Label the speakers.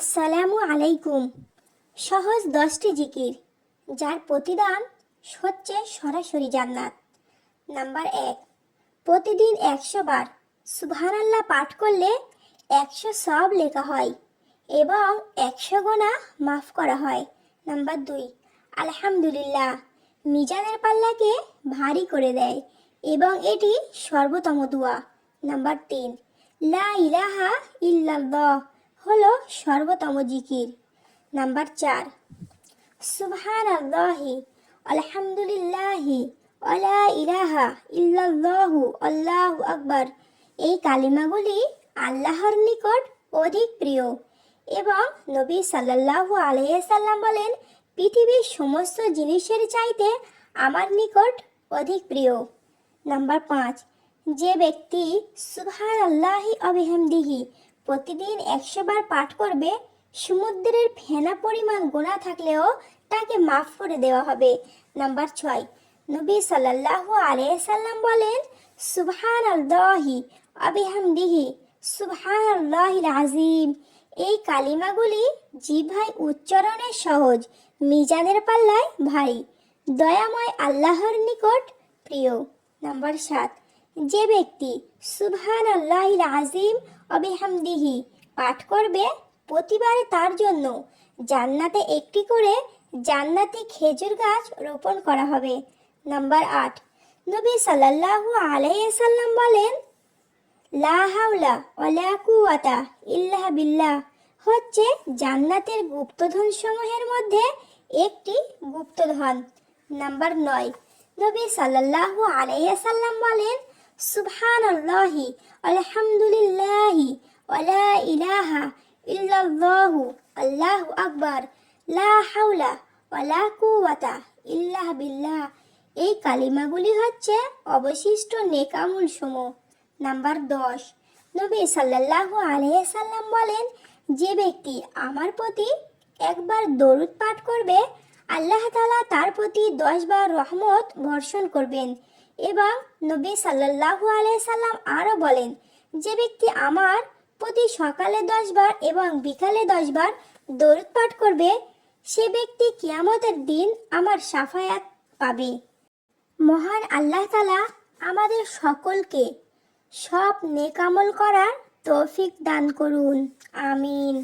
Speaker 1: আসসালামু আলাইকুম। সহজ 10টি জিকির যার প্রতিদান হচ্ছে সরাসরি জান্নাত। নাম্বার 1, প্রতিদিন 100 বার সুবহানাল্লাহ পাঠ করলে 100 সওয়াব লেখা হয় এবং 100 গুনাহ মাফ করা হয়। নাম্বার 2, আলহামদুলিল্লাহ মিজানের পাল্লাকে ভারী করে দেয় এবং এটি সর্বোত্তম দোয়া। নাম্বার 3, লা ইলাহা ইল্লাল্লাহ হলো সর্বোত্তম জিকির। নাম্বার 4, সুবহানাল্লাহি আলহামদুলিল্লাহি ওয়ালা ইলাহা ইল্লাল্লাহু আল্লাহু আকবার। এই কালিমাগুলি আল্লাহর নিকট অধিক প্রিয় এবং নবী সাল্লাল্লাহু আলাইহি সাল্লাম বলেন, পৃথিবীর সমস্ত জিনিসের চাইতে আমার নিকট অধিক প্রিয়। নাম্বার 5, যে ব্যক্তি সুবহানাল্লাহি ওয়া বিহামদিহি প্রতিদিন 100 বার পাঠ করবে, সমুদ্রের ফেনা পরিমাণ গুনাহ থাকলেও তাকে মাফ করে দেওয়া হবে। নাম্বার 6, নবী সাল্লাল্লাহু আলাইহি সাল্লাম বলেন, সুবহানাল্লাহি ওয়া বিহামদিহি সুবহানাল্লাহিল আযীম। এই কালিমাগুলি জিহ্বায় উচ্চারণে সহজ, মিজানের পাল্লায় ভারী, দয়াময় আল্লাহর নিকট প্রিয়। নাম্বার 7, যে ব্যক্তি সুবহানাল্লাহিল আযীম ওয়া বিহামদিহি পাঠ করবে, প্রতিবারে তার জন্য জান্নাতে একটি করে জান্নাতি খেজুর গাছ রোপণ করা হবে। নাম্বার 8, নবী সাল্লাল্লাহু আলাইহি সাল্লাম বলেন, লা হাওলা ওয়ালা কুওয়াতা ইল্লা বিল্লাহ হচ্ছে জান্নাতের গুপ্তধন সমূহের মধ্যে একটি গুপ্তধন। নাম্বার 9, নবী সাল্লাল্লাহু আলাইহি সাল্লাম বলেন, সুবহানাল্লাহি আলহামদুলিল্লাহি ওয়ালা ইলাহা ইল্লাল্লাহু আল্লাহু আকবার, লা হাওলা ওয়ালা কুওয়াতা ইল্লা বিল্লাহ। এই কালিমাগুলি হচ্ছে অবশিষ্ট নেক আমল সমূহ। নাম্বার 10, নবী সাল্লাল্লাহু আলাইহি সাল্লাম বলেন, যে ব্যক্তি আমার প্রতি একবার দরুদ পাঠ করবে, আল্লাহ তাআলা তার প্রতি 10 বার রহমত বর্ষণ করবেন। এবং নবী সাল্লাল্লাহু আলাইহি সাল্লাম আরও বলেন, যে ব্যক্তি আমার প্রতি সকালে 10 বার এবং বিকালে 10 বার দরুদ পাঠ করবে, সে ব্যক্তি কিয়ামতের দিন আমার শাফায়াত পাবে। মহান আল্লাহ তাআলা আমাদের সকলকে সব নেক আমল করার তৌফিক দান করুন। আমিন।